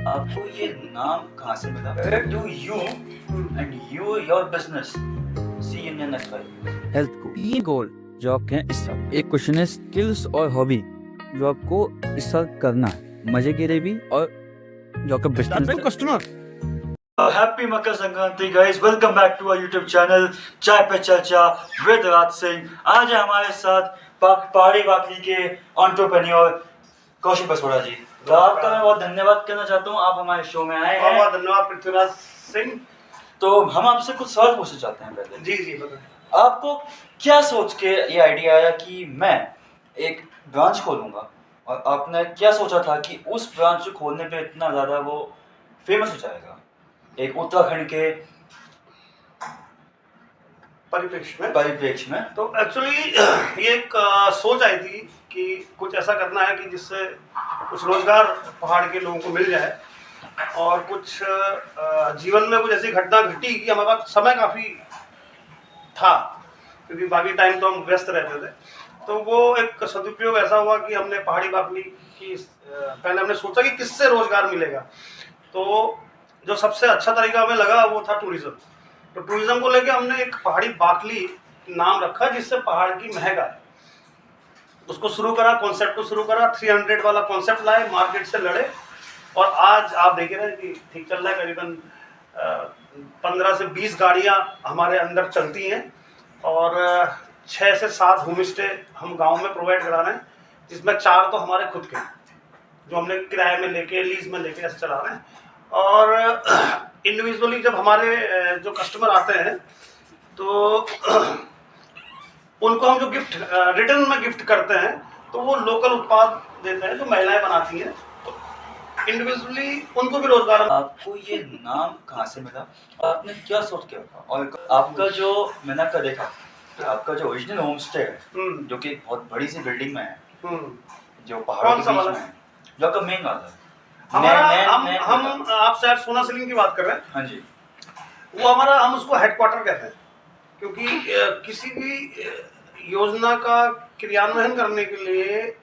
आपको ये नाम कहाँ से मिला? Where do you and your business see in your next life? Health को 3 गोल जो आपके हैं इस साल। एक क्वेश्चन है स्किल्स और हॉबी जो आपको इस साल करना है, मजे के लिए भी और जो आपका business customer. Happy Makar Sankranti guys, welcome back to our YouTube channel Chai Pe चर्चा विद राज सिंह। आज है हमारे साथ पहाड़ी बाकली के एंटरप्रेन्योर कौशिक बसोड़ा जी। तो आपका मैं बहुत धन्यवाद करना चाहता हूँ, आप हमारे शो में आए हैं। बहुत धन्यवाद पृथ्वीराज सिंह। तो हम आपसे कुछ सवाल पूछना चाहते हैं पहले। जी बताएं। आपको क्या सोच के ये आइडिया आया कि मैं एक ब्रांच खोलूंगा, और आपने क्या सोचा था कि उस ब्रांच को खोलने पे इतना ज़्यादा वो फेमस हो जाएगा एक उत्तराखंड के परिप्रेक्ष्य में? तो एक्चुअली ये एक सोच आई थी कि कुछ ऐसा करना है कि जिससे कुछ रोजगार पहाड़ के लोगों को मिल जाए, और कुछ जीवन में कुछ ऐसी घटना घटी कि हमारे पास समय काफ़ी था, क्योंकि बाकी टाइम तो हम व्यस्त रहते थे। तो वो एक सदुपयोग ऐसा हुआ कि हमने पहाड़ी बाकली की पहले हमने सोचा कि किससे रोजगार मिलेगा। तो जो सबसे अच्छा तरीका हमें लगा वो था टूरिज्म। तो टूरिज्म को लेके हमने एक पहाड़ी बाकली नाम रखा, जिससे पहाड़ की महक आए। उसको शुरू करा, कॉन्सेप्ट को शुरू करा, 300 वाला कॉन्सेप्ट लाए, मार्केट से लड़े, और आज आप देख रहे हैं कि ठीक चल रहा है। करीबन 15 से 20 गाड़ियां हमारे अंदर चलती हैं, और 6 से 7 होम स्टे हम गाँव में प्रोवाइड करा रहे हैं, जिसमें 4 तो हमारे खुद के जो हमने किराए में लेके लीज में लेके ऐसे चला रहे हैं। और इंडिविजुअली जब हमारे जो कस्टमर आते हैं तो उनको हम जो गिफ्ट रिटर्न में गिफ्ट करते हैं, तो वो लोकल उत्पाद देते हैं जो महिलाएं बनाती हैं। तो इंडिविजुअली उनको भी रोजगार। आपको ये नाम कहाँ से मिला, आपने क्या सोच के रखा? और आपका जो मैंने आपका देखा कि आपका जो ओरिजिनल होम स्टे है जो कि बहुत बड़ी सी बिल्डिंग में है, जो पहाड़ों के बीच में है, जो आपका मेन वाला है हमारा हम आप शायद सोना सीलिंग की बात कर रहे हैं। हाँ जी, वो हमारा, हम उसको हेडक्वार्टर कहते हैं, क्योंकि किसी भी योजना का क्रियान्वयन करने के लिए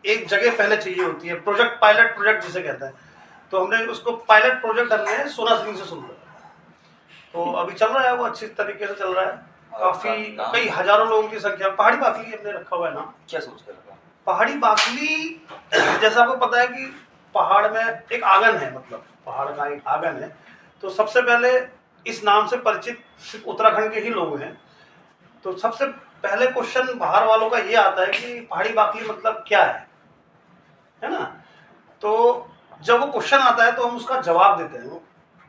एक जगह पहले चाहिए होती है, प्रोजेक्ट, पायलट प्रोजेक्ट जिसे कहते हैं। तो हमने उसको पायलट प्रोजेक्ट हमने सोना सिंह से शुरू किया, तो अभी चल रहा है, वो अच्छी तरीके से चल रहा है। काफी कई हजारों लोगों की संख्या। पहाड़ी बाकली हमने रखा हुआ है ना। क्या सोच कर रखा? पहाड़ी बाकली जैसा आपको पता है कि पहाड़ में एक आंगन है, मतलब पहाड़ का एक आंगन है। तो सबसे पहले इस नाम से परिचित सिर्फ उत्तराखंड के ही लोग हैं। तो सबसे पहले क्वेश्चन बाहर वालों का ये आता है कि पहाड़ी बाकली मतलब क्या है ना। तो जब वो क्वेश्चन आता है तो हम उसका जवाब देते हैं,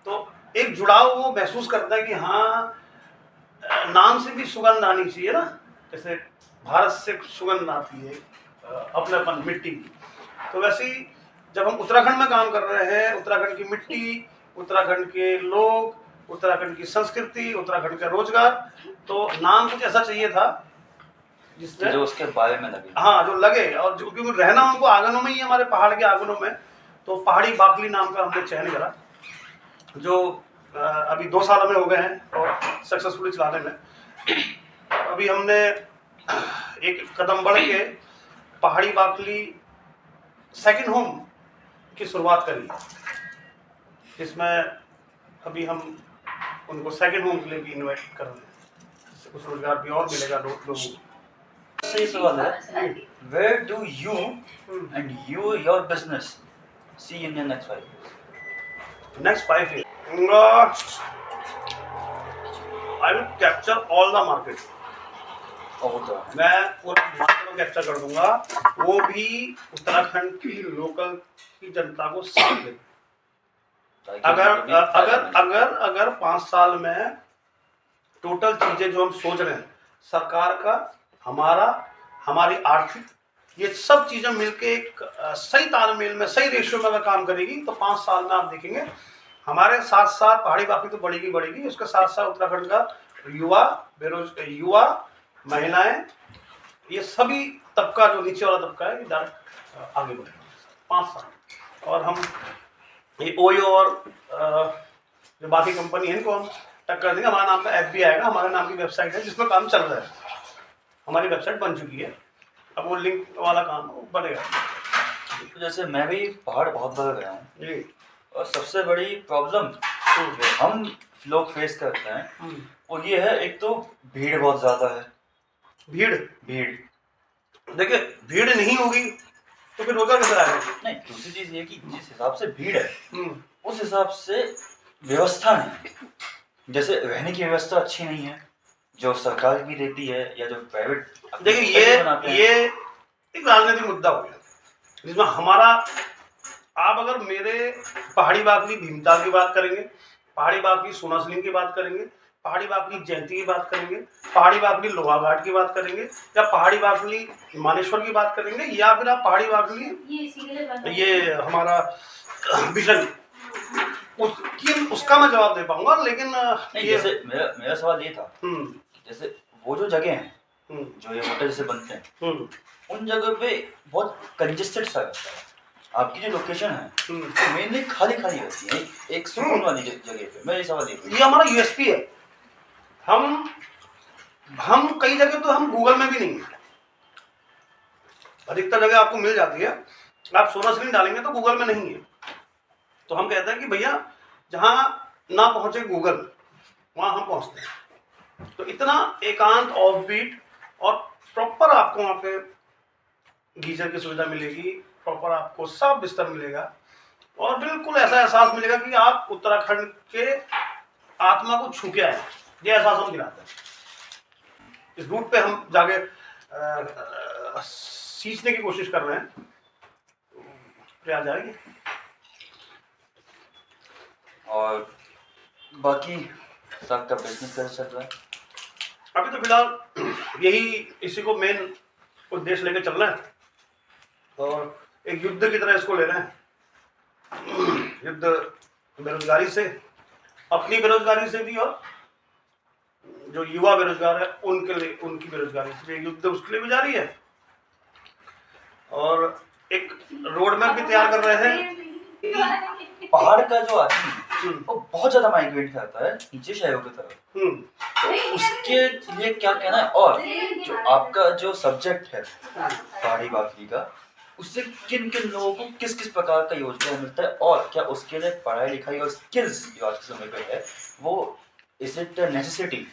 तो एक जुड़ाव वो महसूस करता है कि हाँ, नाम से भी सुगंध आनी चाहिए ना, जैसे भारत से सुगंध आती है अपनेपन मिट्टी की। तो वैसे ही जब हम उत्तराखंड में काम कर रहे हैं, उत्तराखंड की मिट्टी, उत्तराखंड के लोग, उत्तराखंड की संस्कृति, उत्तराखंड का रोजगार, तो नाम कुछ ऐसा चाहिए था जिससे जो उसके बारे में लगे। हाँ, जो लगे, और जो क्योंकि रहना उनको आंगनों में ही, हमारे पहाड़ के आंगनों में। तो पहाड़ी बाकली नाम का हमने चयन करा, जो अभी 2 साल में हो गए हैं और सक्सेसफुली चलाने में। अभी हमने एक कदम बढ़ के पहाड़ी बाकली सेकंड होम की शुरुआत करी, इसमें अभी हम उनको सेकंड होम के लिए भी इन्वाइट कर रहे हैं, कुछ रोजगार भी और मिलेगा लोगों को। सही सवाल है, where do you end your business see in your next 5 years? Next 5 years, I will capture all the market. मैं पूरा मार्केट को कैप्चर कर दूंगा, वो भी उत्तराखंड की लोकल की जनता को साथ ले। अगर 5 साल में टोटल चीजें जो हम सोच रहे हैं, सरकार का, हमारी आर्थिक, ये सब चीजें मिलके एक सही तालमेल में, सही रेशियो में अगर काम करेगी, तो 5 साल में आप देखेंगे हमारे साथ साथ पहाड़ी बाकली तो बढ़ेगी, उसके साथ साथ उत्तराखंड का युवा, महिलाएं, ये सभी तबका, जो नीचे वाला तबका है, डायरेक्ट आगे बढ़ेगा 5 साल। और हम ये ओयो और जो बाकी कंपनी है, इनको हम टक्कर देंगे। हमारा नाम का FB आएगा, हमारे नाम की वेबसाइट है जिसमें काम चल रहा है, हमारी वेबसाइट बन चुकी है, अब वो लिंक वाला काम बनेगा। तो जैसे मैं भी पहाड़ बहुत बार गया हूँ, जी। और सबसे बड़ी प्रॉब्लम जो हम लोग फेस करते हैं वो ये है, एक तो भीड़ बहुत ज्यादा है। भीड़ भीड़ देखिए, भीड़ नहीं होगी तो फिर रोजगार कैसे आएगा? नहीं, दूसरी चीज ये कि जिस हिसाब से भीड़ है हम्म, उस हिसाब से व्यवस्था नहीं, जैसे रहने की व्यवस्था अच्छी नहीं है जो सरकार भी देती है या जो प्राइवेट देखिए ये एक राजनीतिक मुद्दा हो गया जिसमें हमारा, आप अगर मेरे पहाड़ी बागली भीमताल की बात करेंगे, पहाड़ी बागली सोनासलिंग की बात करेंगे, पहाड़ी बागली जयंती की बात करेंगे, पहाड़ी बागली लोहाघाट की बात करेंगे, या पहाड़ी बागली मानेश्वर की बात करेंगे, या फिर आप पहाड़ी बागली ये हमारा बिशन, उसका मैं जवाब दे पाऊंगा, लेकिन नहीं, जैसे मेरा सवाल ये था कि जैसे वो जो जगह है जो ये होटल जैसे बनते हैं उन जगह पे बहुत कंजेस्टेड सा रहता है। आपकी जो लोकेशन है तो मेनली खाली खाली रहती है, एक सुकून वाली जगह पे। मेरा सवाल ये हमारा यूएसपी है। हम कई जगह तो हम गूगल में भी नहीं है, अधिकतर जगह आपको मिल जाती है, आप सोनासलिंग डालेंगे तो गूगल में नहीं है। तो हम कहते हैं कि भैया जहाँ ना पहुंचे गूगल वहाँ हम पहुंचते हैं। तो इतना एकांत ऑफबीट और प्रॉपर आपको वहाँ पे गीजर की सुविधा मिलेगी, प्रॉपर आपको सब बिस्तर मिलेगा, और बिल्कुल ऐसा एहसास मिलेगा कि आप उत्तराखंड के आत्मा को छू के आए, ये एहसास हम दिलाते हैं। इस रूट पे हम जाके सींचने की कोशिश कर रहे हैं, प्रयास जाएगी। और बाकी सबका बिजनेस कैसा चल रहा है? अभी तो फिलहाल यही इसी को मेन उद्देश्य लेके चल रहे हैं, और एक युद्ध की तरह इसको ले रहे हैं। युद्ध बेरोजगारी से, अपनी बेरोजगारी से भी, और जो युवा बेरोजगार है उनके लिए, उनकी बेरोजगारी से, युद्ध उसके लिए भी जारी है। और एक रोड मैप भी तैयार कर रहे हैं। पहाड़ का जो आदमी है वो बहुत ज्यादा माइग्रेट करता है नीचे शहरों की तरफ, तो उसके लिए क्या कहना है? और जो आपका जो सब्जेक्ट है पहाड़ी बागली का, उससे किन किन लोगों को किस किस प्रकार का योजना मिलता है, और क्या उसके लिए पढ़ाई लिखाई और स्किल्स जो आज के समय पे है वो इज इट नेसेसिटी?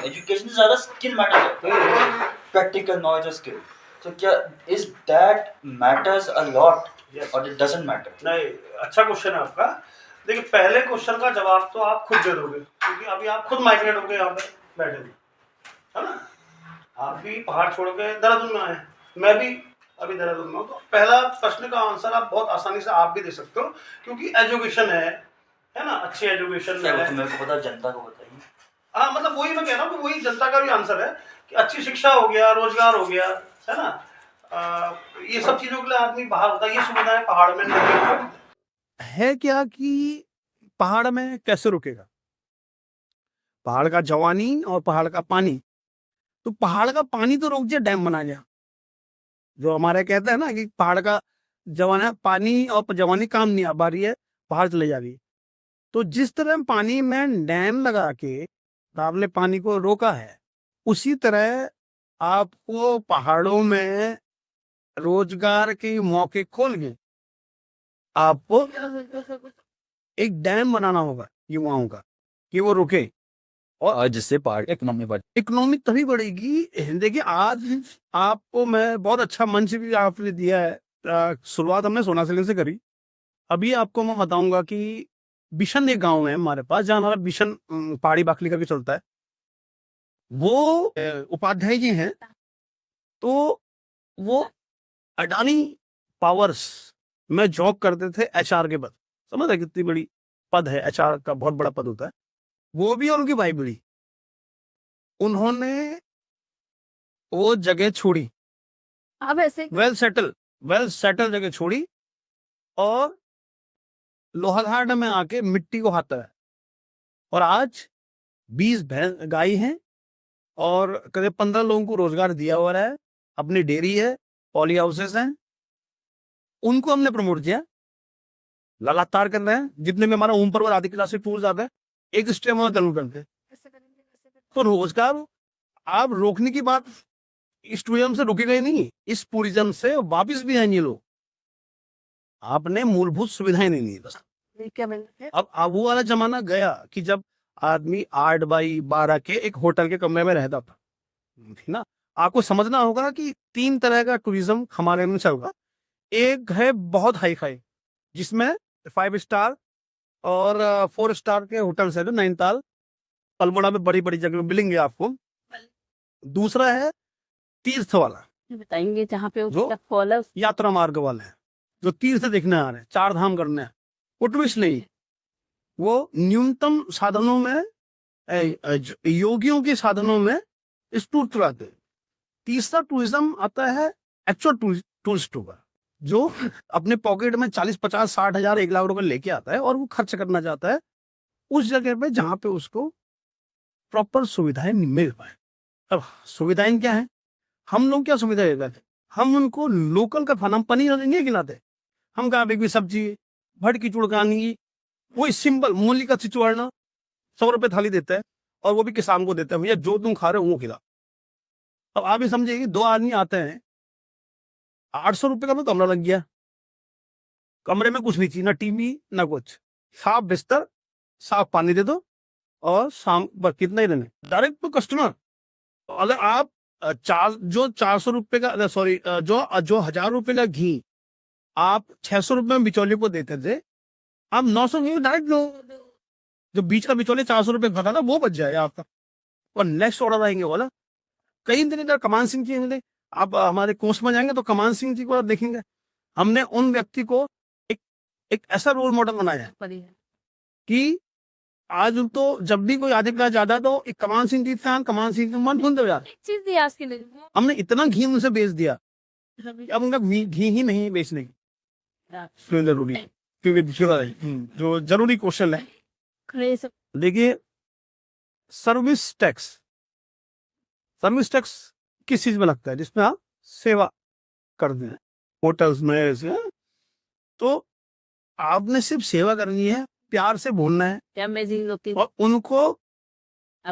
एजुकेशन से ज्यादा स्किल मैटर करता है, प्रैक्टिकल नॉलेज और स्किल। तो क्या is that matters a lot और इट डजंट मैटर? नहीं, अच्छा क्वेश्चन है आपका। देखिए, पहले क्वेश्चन का जवाब तो आप खुद दे दोगे, क्योंकि अभी आप खुद माइग्रेट होकर यहाँ पे बैठे हो, है ना? आप भी पहाड़ छोड़ के देहरादून में आए, मैं भी अभी देहरादून में हूँ। तो पहला प्रश्न का आंसर आप बहुत आसानी से आप भी दे सकते हो, क्योंकि एजुकेशन है ना, अच्छी एजुकेशन है। तो मेरे को पता, जनता को बताइए। हाँ, मतलब वही मैं कह रहा हूँ कि वही जनता का भी आंसर है कि अच्छी शिक्षा हो गया, रोजगार हो गया, है ना? ये सब चीजों के लिए आदमी बाहर होता है, ये सुविधाएं पहाड़ में नहीं है क्या कि पहाड़ में कैसे रुकेगा? पहाड़ का जवानी और पहाड़ का पानी, तो पहाड़ का पानी तो रोक दिया, डैम बना गया। जो हमारे कहते हैं ना कि पहाड़ का जवाना पानी और जवानी काम नहीं आ पा रही है, पहाड़ चले जा रही है। तो जिस तरह पानी में डैम लगा के आपने पानी को रोका है, उसी तरह आपको पहाड़ों में रोजगार के मौके खोल के आपको एक डैम बनाना होगा युवाओं का कि वो रुके, और जिससे पहाड़ इकोनॉमी बढ़। इकोनॉमी तभी बढ़ेगी। देखिए, आज आपको मैं बहुत अच्छा मंच भी आपने दिया है। शुरुआत हमने सोनासलिंग से करी। अभी आपको मैं बताऊंगा कि बिशन एक गांव है हमारे पास, जहां हमारा बिशन पहाड़ी बागली करके चलता है। वो उपाध्याय जी हैं, तो वो अडानी पावर्स में जॉब करते थे एचआर के पद। समझ रहे कितनी बड़ी पद है, एचआर का बहुत बड़ा पद होता है। वो भी और उनकी भाई बड़ी, उन्होंने वो जगह छोड़ी, अब ऐसे वेल सेटल जगह छोड़ी, और लोहाघाट में आके मिट्टी को हाथा है। और आज 20 गाय हैं, और करीब 15 लोगों को रोजगार दिया हुआ है। अपनी डेयरी है, पॉली हाउसेस हैं, उनको हमने प्रमोट किया, लगातार कर रहे हैं। जितने में हमारा ओम पर्वत आदि क्लासिक टूर्स आते हैं, एक स्टेप में चालू करते हैं। तो रोजगार आप रोकने की बात इस टूरिज्म से रुकेगा ही नहीं, इस टूरिज्म से वापिस भी आएंगे लोग। आपने मूलभूत सुविधाएं नहीं दी बस। क्या मिलता है? अब वो वाला जमाना गया कि जब आदमी 8x12 के एक होटल के कमरे में रहता था, ठीक ना। आपको समझना होगा कि 3 तरह का टूरिज्म हमारे में चल रहा। एक है बहुत हाई फाई, जिसमें 5 स्टार और 4 स्टार के होटल्स है, जो नैनीताल अल्मोड़ा में बड़ी बड़ी जगह मिलेंगे आपको। दूसरा है तीर्थ वाला, बताएंगे जहाँ पे जो उसका फॉल है। यात्रा मार्ग वाले हैं, जो तीर्थ देखने आ रहे हैं, 4 धाम करने हैं। वो टूरिस्ट नहीं, वो न्यूनतम साधनों में योगियों के साधनों में इस टूर चलाते हैं। तीसरा टूरिज्म आता है एक्चुअल टूरिस्ट होगा, जो अपने पॉकेट में 40, 50, 60 हजार, 1 लाख रुपए लेके आता है और वो खर्च करना चाहता है उस जगह पे जहां पे उसको प्रॉपर सुविधाएं मिल पाए। अब सुविधाएं क्या है, हम लोग क्या सुविधा देते हैं, हम उनको लोकल का खाना, पनीर नहीं खिलाते, हम कहा भी सब्जी, भट की चुड़कानी, वही सिंपल मूली का छिचवाड़ना 100 रुपए थाली देता है, और वो भी किसान को देता है, भैया जो तुम खा रहे हो वो खिला। अब आप ही समझिए कि 2 आदमी आते हैं, 800 रुपए का तो कमरा लग गया, कमरे में कुछ नहीं चाहिए, ना टीवी ना कुछ, साफ बिस्तर, साफ पानी दे दो, और शाम पर कितना ही देने डायरेक्ट टू कस्टमर। अगर आप 400 रुपए का, सॉरी, जो 1000 रुपए का घी आप 600 रुपए में बिचौलिए को देते थे, आप 900 घी डायरेक्ट लो, जो बीच का बिचौलिए 400 रुपए खाता था वो बच जाएगा आपका। और नेक्स्ट ऑर्डर आएंगे बोला कई दिन इधर कमान सिंह जी मिले, आप हमारे कोर्स में जाएंगे तो कमान सिंह जी को आप देखेंगे। हमने उन व्यक्ति को एक ऐसा रोल मॉडल बनाया है कि आज तो जब भी कोई आधे क्लास ज्यादा तो एक कमान सिंह जी थे, कमान सिंह मन ढूंढते यार, चीज दी आज के लिए हमने इतना घी उनसे बेच दिया, अब उनका घी ही नहीं बेचने की जरूरी, क्योंकि जो जरूरी क्वेश्चन है, देखिए सर्विस टैक्स किस चीज में लगता है, जिसमें आप सेवा करते हैं होटल्स में ऐसे, तो आपने सिर्फ सेवा करनी है, प्यार से बोलना है, क्या अमेजिंग होती है। और उनको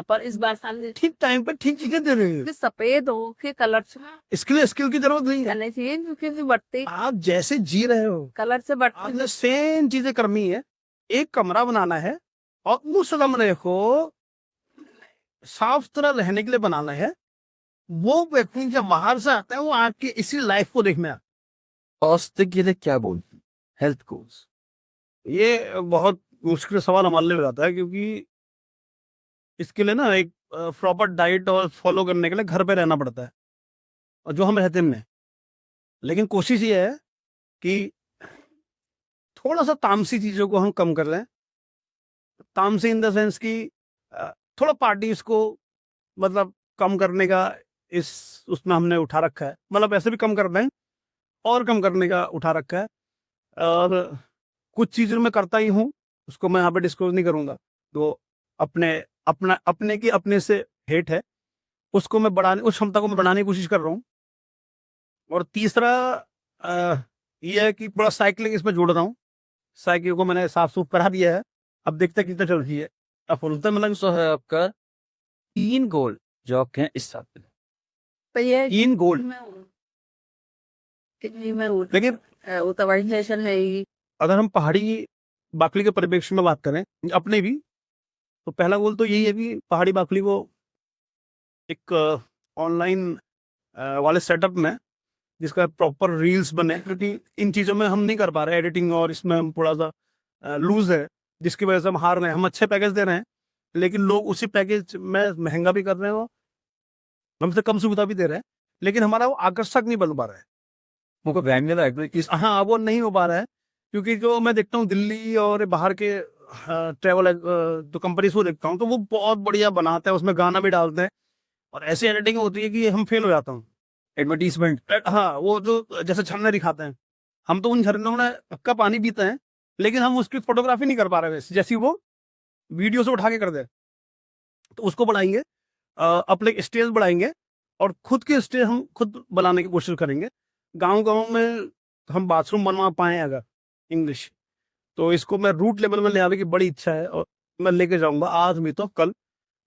पर इस बार सामने ठीक टाइम पे ठीक चीजें दे रहे हैं। सफेद हो के कलर से इसके लिए स्किल की जरूरत नहीं है, करने चाहिए, क्योंकि बढ़ते आप जैसे जी रहे हो कलर से बढ़ते आपने सेम चीजें करनी है। एक कमरा बनाना है और उस कमरे को साफ सुथरा रहने के लिए बनाना है। वो व्यक्ति जब बाहर से आता है वो आपकी इसी लाइफ को देखना है। स्वास्थ्य के लिए क्या बोलती, हेल्थ गोल्स? ये बहुत मुश्किल सवाल हमारे लिए हो जाता है, क्योंकि इसके लिए ना एक प्रॉपर डाइट और फॉलो करने के लिए घर पे रहना पड़ता है, और जो हम रहते हैं। लेकिन कोशिश ये है कि थोड़ा सा तामसी चीजों को हम कम कर लें। तामसी इन द सेंस कि थोड़ा पार्टीज को मतलब कम करने का इस उसमें हमने उठा रखा है, मतलब ऐसे भी कम कर दें और कम करने का उठा रखा है। और कुछ चीज़ें मैं करता ही हूँ, उसको मैं यहाँ पे डिस्क्लोज नहीं करूँगा, तो अपने की अपने से हेट है, उसको मैं बढ़ाने, उस क्षमता को मैं बढ़ाने की कोशिश कर रहा हूँ। और तीसरा ये है कि थोड़ा साइकिलिंग इसमें जोड़ रहा हूँ। साइकिल को मैंने साफ सूफ करा दिया है, अब देखते हैं कितना चल रही है। अब फुलता मतलब सो है आपका 3 गोल जो आपके हैं इस साल में। पर ये 3 गोल, लेकिन ऑर्गेनाइजेशन है ये। अगर हम पहाड़ी बाकली के परिप्रेक्ष्य में बात करें अपने भी, तो पहला गोल तो यही है कि पहाड़ी बाकली को एक ऑनलाइन वाले सेटअप में जिसका प्रॉपर रील्स बने, क्योंकि इन चीज़ों में हम नहीं कर पा रहे, एडिटिंग और इसमें हम थोड़ा सा लूज है, जिसकी वजह से हम हार रहे हैं। हम अच्छे पैकेज दे रहे हैं, लेकिन लोग उसी पैकेज में महंगा भी कर रहे हैं और हमसे कम सुविधा भी दे रहे हैं, लेकिन हमारा वो आकर्षक नहीं बन पा रहा है। मुझको ब्रांड में हाँ, वो नहीं हो पा रहा है, क्योंकि जो मैं देखता हूँ दिल्ली और बाहर के ट्रेवल जो कंपनीज को देखता हूँ, तो वो बहुत बढ़िया बनाते हैं, उसमें गाना भी डालते हैं और ऐसी एडिटिंग होती है कि हम फेल हो जाता हूँ। एडवर्टीजमेंट, हाँ, वो जो जैसे झरने दिखाते हैं, हम तो उन झरनों में का पानी पीते हैं, लेकिन हम उसकी फोटोग्राफी नहीं कर पा रहे वैसे, जैसी वो वीडियो से उठा के कर दे। तो उसको बढ़ाएंगे, अपने स्टेज बढ़ाएंगे और खुद के स्टेज हम खुद बनाने की कोशिश करेंगे। गांव में हम बाथरूम बनवा पाए अगर इंग्लिश, तो इसको मैं रूट लेवल में ले आने की बड़ी इच्छा है और मैं लेके जाऊंगा। आज नहीं तो कल,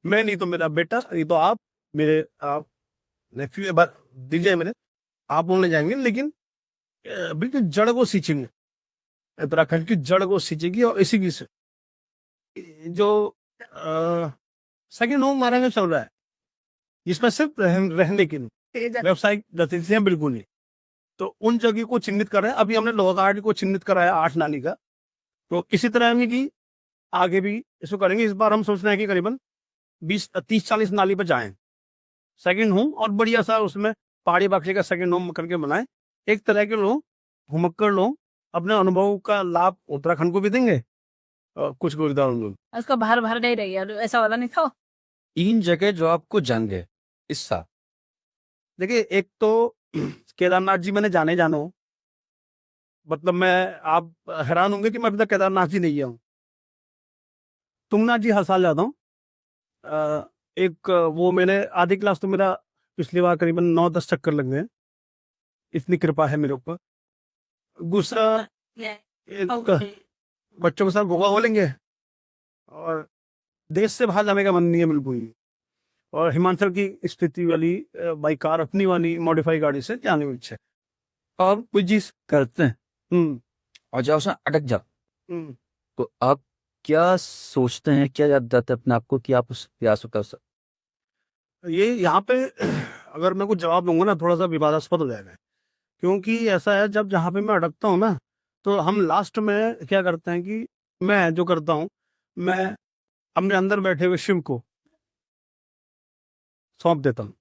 मैं नहीं तो मेरा बेटा, नहीं तो आप नेफ्यू एक बार दीजिए मेरे, आप बोलने जाएंगे, लेकिन बिल्कुल जड़ को सींचेंगे, उत्तराखंड की जड़ को सींचेगी। और इसी की से जो सेकंड होम हमारे यहाँ चल रहा है, जिसमें सिर्फ रहने के लिए व्यावसायिक गतिविधियां बिल्कुल नहीं। तो उन जगह को चिन्हित कर रहे हैं। अभी हमने लोहाघाट को चिन्हित कराया 8 नाली का, तो इसी तरह की आगे भी इसको करेंगे। इस बार हम सोच रहे हैं कि करीबन 20-30-40 नाली पर जाएं सेकंड होम, और बढ़िया सा उसमें पहाड़ी बक्से का सेकंड होम करके बनाएं। एक तरह के लोग, घुमक्कड़ लोग, अपने अनुभव का लाभ उत्तराखंड को भी देंगे और कुछ को लोग। उसका बाहर बाहर नहीं रही है, ऐसा वाला नहीं खाओ। 3 जगह जो आपको जाएंगे इस साल। देखिए, एक तो केदारनाथ जी मैंने जाना हूँ, मतलब मैं, आप हैरान होंगे कि मैं अभी तक केदारनाथ जी नहीं गया हूँ। तुंगनाथ जी हर साल जाता हूँ। एक वो मैंने आधी क्लास तो मेरा पिछली बार करीबन 9-10 चक्कर लग गए, इतनी कृपा है मेरे ऊपर। दूसरा, एक बच्चों के साथ गोवा हो लेंगे, और देश से बाहर जाने का मन नहीं है बिल्कुल भी। और हिमाचल की स्थिति वाली बाई कार, अपनी वाली मॉडिफाई गाड़ी से जाने की इच्छा है। और कोई चीज करते हैं हम्म और जब उसमें अटक जाओ, हम्म। तो आप क्या सोचते हैं, क्या याद जाता है अपने आप को कि आप उस प्रयास को कर सकते? ये यहाँ पे अगर मैं कुछ जवाब दूंगा ना, थोड़ा सा विवादास्पद हो जाएगा, क्योंकि ऐसा है, जब जहाँ पे मैं अटकता हूँ ना, तो हम लास्ट में क्या करते हैं कि मैं जो करता हूँ, मैं अपने अंदर बैठे हुए शिव को सौंप देता हूँ,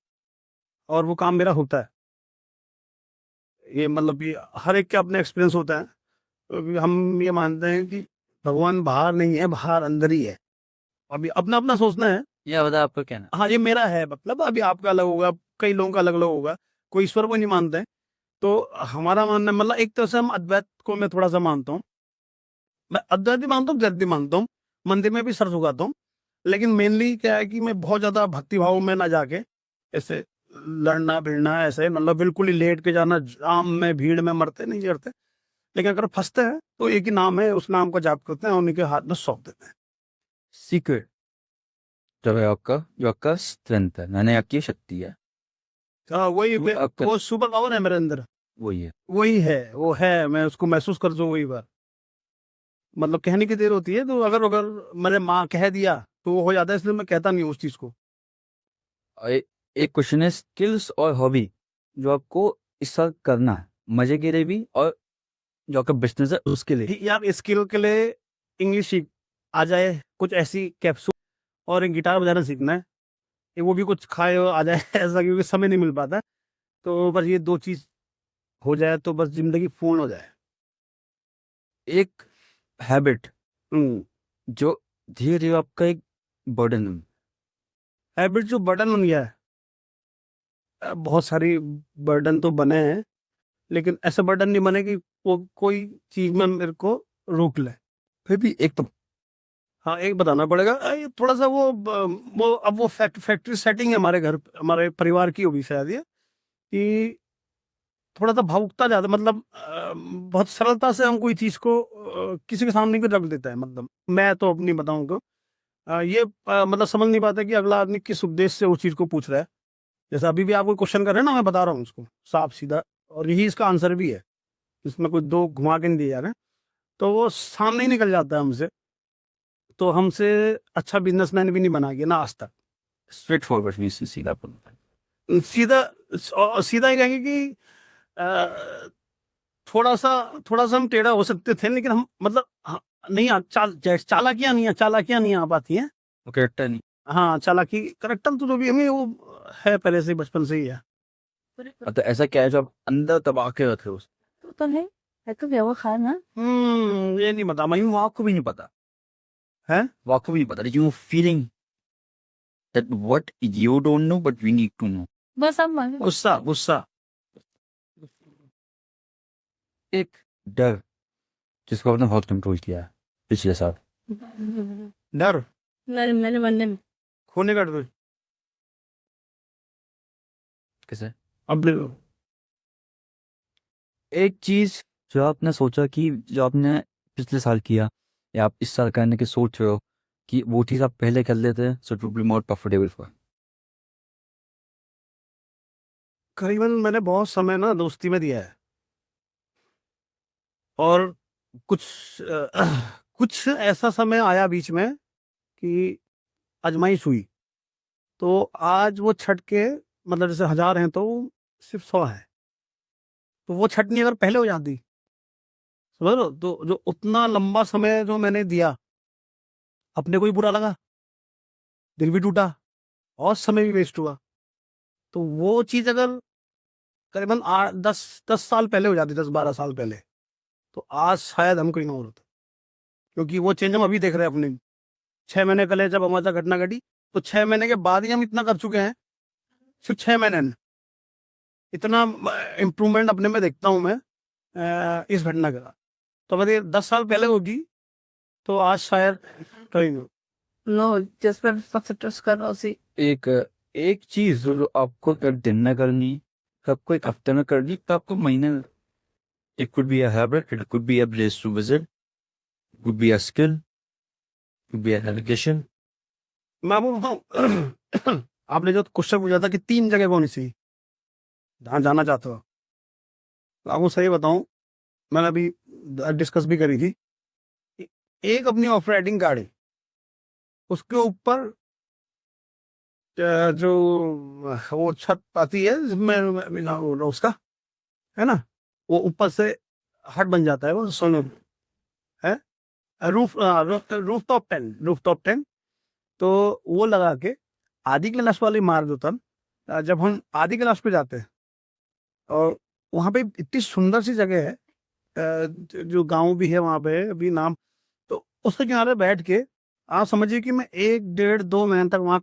और वो काम मेरा होता है। ये मतलब ये हर एक के अपने एक्सपीरियंस होता है। तो हम ये मानते हैं कि भगवान बाहर नहीं है, बाहर अंदर ही है। अभी अपना अपना सोचना है। यह बता आपका कहना। हाँ, ये मेरा है, मतलब अभी आपका अलग होगा, कई लोगों का अलग अलग होगा। कोई ईश्वर को नहीं मानते हैं, तो हमारा मानना, मतलब एक तरह से हम अद्वैत को मैं थोड़ा सा मानता हूँ। मैं अद्वैत भी मानता हूँ, द्वैत भी मानता हूँ, मंदिर में भी सर झुकाता हूँ। लेकिन मेनली क्या है कि मैं बहुत ज्यादा भक्ति भाव में ना जाके ऐसे लड़ना भिड़ना, ऐसे मतलब बिल्कुल ही लेट के जाना, जाम में भीड़ में मरते नहीं जरते। लेकिन अगर फंसते हैं तो एक ही नाम है, उस नाम का जाप करते हैं और उन्हीं के हाथ में सौंप देते हैं। सीक्रेट जो आपका स्ट्रेंथ है, मैंने आपकी शक्ति है, हाँ, वही वो आपका- वो सुपर पावर है मेरे अंदर, वही है। वही है, वो है, मैं उसको महसूस कर दूं वही बार। मतलब कहने की देर होती है, तो अगर अगर मैंने माँ कह दिया तो वो हो जाता है, इसलिए मैं कहता नहीं हूँ उस चीज को। और एक क्वेश्चन है, स्किल्स और हॉबी जो आपको इस साल करना है, मजे के लिए भी और जो आपका बिजनेस है उसके लिए। यार, स्किल के लिए इंग्लिश सीख आ जाए, कुछ ऐसी कैप्सूल, और एक गिटार बजाना सीखना है, वो भी कुछ खाए हो आ जाए ऐसा, क्योंकि समय नहीं मिल पाता। तो बस ये 2 चीज हो जाए तो बस जिंदगी पूर्ण हो जाए। एक हैबिट हम्म जो धीरे धीरे आपका एक बर्डन है। हैबिट जो बर्डन बन गया है, बहुत सारी बर्डन तो बने हैं, लेकिन ऐसे बर्डन नहीं बने कि वो कोई चीज में मेरे को रोक ले। फिर भी एक तो हाँ, एक बताना पड़ेगा। ये थोड़ा सा वो अब वो फैक्ट्री सेटिंग है हमारे घर, हमारे परिवार की होगी शायद, ये कि थोड़ा सा भावुकता ज्यादा, मतलब बहुत सरलता से हम कोई चीज को किसी के सामने को रख देता है। मतलब मैं तो अपनी बताऊं तो ये मतलब समझ नहीं पाता कि अगला आदमी किस उद्देश्य से उस चीज को पूछ रहा है। जैसे अभी भी आप कोई क्वेश्चन कर रहे हैं ना, मैं बता रहा हूँ उसको साफ सीधा, और यही इसका आंसर भी है, इसमें कोई 2 घुमा के नहीं दिए जा रहे हैं। तो वो सामने ही निकल जाता है हमसे, तो हमसे अच्छा बिजनेसमैन भी नहीं बना गया ना आज तक। स्ट्रेट फॉरवर्ड में से सीधा सीधा सीधा ही कहेंगे कि अ, थोड़ा सा हम टेढ़ा हो सकते थे, लेकिन हम मतलब नहीं चालाकियां नहीं है, चालाकियां नहीं आ पाती हैं। करेक्टर नहीं। हाँ, चालाकी करेक्टर तो जो भी हमें वो है पहले से, बचपन से ही है। तो ऐसा क्या है जो आप अंदर दबा के रखे हो? तो है तो व्यवहार ना। ये नहीं बता मैं, वो आपको भी नहीं पता है। वो आपको भी नहीं पता, लेकिन वो feeling that what you don't know but we need to know. बस अब मान गुस्सा गुस्सा। एक डर जिसको आपने बहुत कंट्रोल किया है पिछले साल। डर, मेरे मन में खोने का डर। कैसे? अपने एक चीज जो आपने सोचा कि जो आपने पिछले साल किया या आप इस साल करने की सोच रहे हो कि वो चीज आप पहले कर लेते हैं, so it would be more comfortable for. करीबन मैंने बहुत समय ना दोस्ती में दिया है, और कुछ कुछ ऐसा समय आया बीच में कि आजमाइश हुई। तो आज वो छठ के मतलब जैसे 1000 हैं तो सिर्फ 100 है। तो वो छटनी अगर पहले हो जाती, समझ लो, तो जो उतना लंबा समय जो मैंने दिया, अपने को ही बुरा लगा, दिल भी टूटा और समय भी वेस्ट हुआ। तो वो चीज अगर करीबन 8 10 10 साल पहले हो जाती, 10 12 साल पहले, तो आज शायद हम कहीं और होते। क्योंकि वो चेंज हम अभी देख रहे हैं अपने। 6 महीने पहले जब हमारे साथ घटना घटी, तो 6 महीने के बाद ही हम इतना कर चुके हैं, सिर्फ 6 महीने में। इतना इम्प्रूवमेंट अपने में देखता हूँ मैं इस घटना के बाद। तो अगर ये 10 साल पहले होगी तो आज शायद कहीं नहीं। नो जिस पर ट्रस्ट कर रहा हूँ उसी एक एक चीज जो आपको अगर दिन में करनी, आपको एक हफ्ते में करनी, तो आपको महीने में, it could be a habit, it could be a place to visit, it could be a skill, it could be an education. मैं आपको आपने जो क्वेश्चन पूछा था कि 3 जगह कौन सी जहाँ जाना चाहते हो, तो आपको सही बताऊं, मैंने अभी डिस्कस भी करी थी। एक अपनी ऑफ राइडिंग गाड़ी, उसके ऊपर जो वो छत आती है जिसमें बिना उसका, है ना, वो ऊपर से हट बन जाता है, वो सोनो है, रूफ टॉप टेन। तो वो लगा के आदि कैलाश वाली मार्ग होता, जब हम आदि कैलाश पे जाते हैं, और वहाँ पे इतनी सुंदर सी जगह है, जो गांव भी है वहाँ पे अभी नाम, तो उसके किनारे बैठ के आप समझिए कि मैं 1 1.5 2 महीने तक वहाँ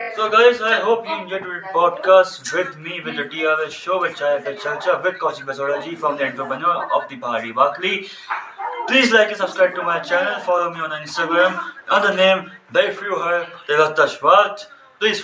So guys, I hope you enjoyed the podcast with me with the TRS show with Chai Pe Chalcha with Kaushik Basoda ji from the entrepreneur of the Pahari Bakli. Please like and subscribe to my channel. Follow me on Instagram under the name Bayfruher Devatashwat. Please